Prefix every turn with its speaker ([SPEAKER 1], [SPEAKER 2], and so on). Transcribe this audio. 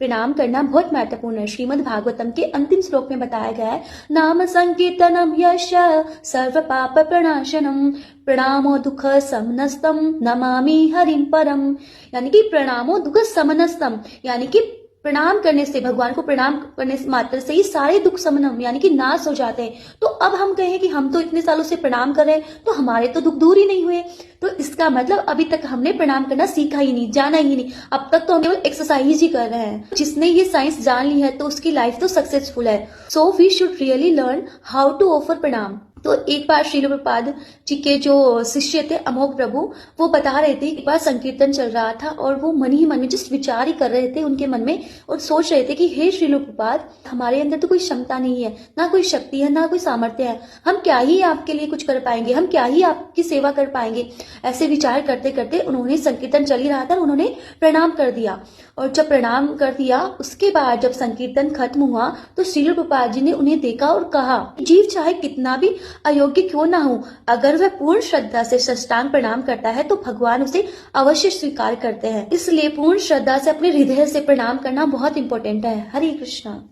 [SPEAKER 1] प्रणाम करना बहुत महत्वपूर्ण है। श्रीमद् भागवतम के अंतिम श्लोक में बताया गया है, नाम संकीर्तनम यश सर्व पाप प्रणाशनम प्रणामो दुख समनस्तम नमामि हरिम परम। यानी कि प्रणामो दुख समनस्तम, यानी कि प्रणाम करने से, भगवान को प्रणाम करने से मात्र से ही सारे दुख समनम यानी कि नाश हो जाते हैं। तो अब हम कहें कि हम तो इतने सालों से प्रणाम कर रहे हैं तो हमारे तो दुख दूर ही नहीं हुए, तो इसका मतलब अभी तक हमने प्रणाम करना सीखा ही नहीं, जाना ही नहीं। अब तक तो हम केवल एक्सरसाइज ही कर रहे हैं। जिसने ये साइंस जान ली है तो उसकी लाइफ तो सक्सेसफुल है। So we should really learn how to offer pranam. तो एक बार श्रील प्रभुपाद जी के जो शिष्य थे अमोघ प्रभु, वो बता रहे थे, एक बार संकीर्तन चल रहा था और वो मन ही मन में जिस विचार ही कर रहे थे उनके मन में, और सोच रहे थे कि हे श्रील प्रभुपाद, हमारे अंदर तो कोई क्षमता नहीं है, ना कोई शक्ति है, ना कोई सामर्थ्य है, हम क्या ही आपके लिए कुछ कर पाएंगे, हम क्या ही आपकी सेवा कर पाएंगे। ऐसे विचार करते करते उन्होंने, संकीर्तन चल ही रहा था, उन्होंने प्रणाम कर दिया। और जब प्रणाम कर दिया उसके बाद जब संकीर्तन खत्म हुआ तो श्रील प्रभुपाद जी ने उन्हें देखा और कहा, जीव चाहे कितना भी अयोग्य क्यों ना हो, अगर वह पूर्ण श्रद्धा से साष्टांग प्रणाम करता है तो भगवान उसे अवश्य स्वीकार करते हैं। इसलिए पूर्ण श्रद्धा से अपने हृदय से प्रणाम करना बहुत इंपॉर्टेंट है। हरे कृष्णा।